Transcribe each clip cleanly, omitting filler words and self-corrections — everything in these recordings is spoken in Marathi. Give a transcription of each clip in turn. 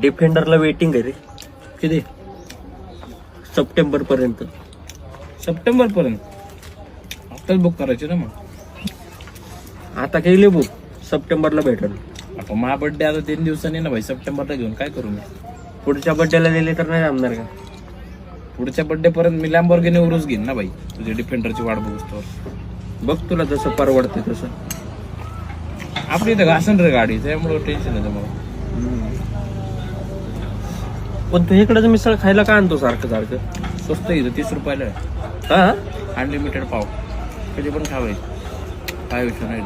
डिफेंडरला वेटिंग आहे रे. किती? सप्टेंबर पर्यंत. सप्टेंबर पर्यंत आताच बुक करायचे ना. मग आता केली बुक, सप्टेंबरला भेटेल. आता माझा बर्थडे आता 3 दिवसांनी ना भाई. सप्टेंबरला घेऊन काय करू मी? पुढच्या बड्डेला दिले तर नाही जमणार का? पुढच्या बर्थडे पर्यंत मी लॅम्बोर्गिनी उरूस घेईन ना भाई. तुझ्या डिफेंडरची वाट बघूस तर बघ तुला जसं परवडते तसं. आपली इथं घासन रे गाडी, त्यामुळे टेन्शन आहे मला. पण तू इकडे मिसळ खायला का आणतो सारखं सारखं? स्वस्त इथं 30 रुपयाला आहे. हा, अनलिमिटेड पाव, कधी पण खावायचं, काय विषय नाही.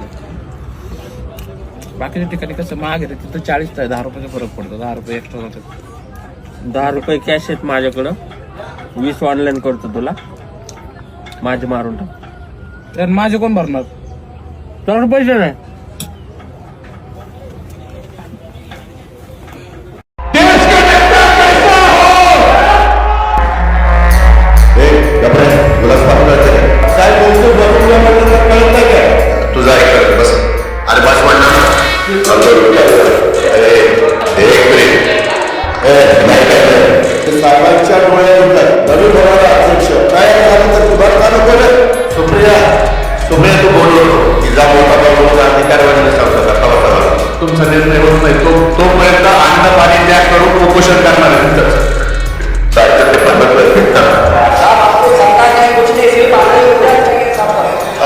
बाकीच्या ठिकाणी कसं महाग आहे, तिथं 40 आहे, 10 रुपयाचा फरक पडतो. 10 रुपये एक्स्ट्रा जातात. 10 रुपये कॅश आहेत माझ्याकडं, 20 ऑनलाईन करतो तुला. माझे मारून टाक. तर माझे कोण भरणार? तर पैसे नाही. तुझा एक बस. अरे बस म्हणणार साहेबांच्या डोळ्यात नवीन होणारा अध्यक्ष काय झालं तर तुला का नको रे? सुप्रिया तू बोललो तिचा मोठा अधिकाऱ्याने सांगता तुमचा निर्णय होत नाही. तोपर्यंत अन्न पाणी त्याग करून उपोषण करणार आहे.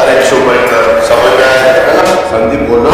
अरे शोभा समज संदीप बोललो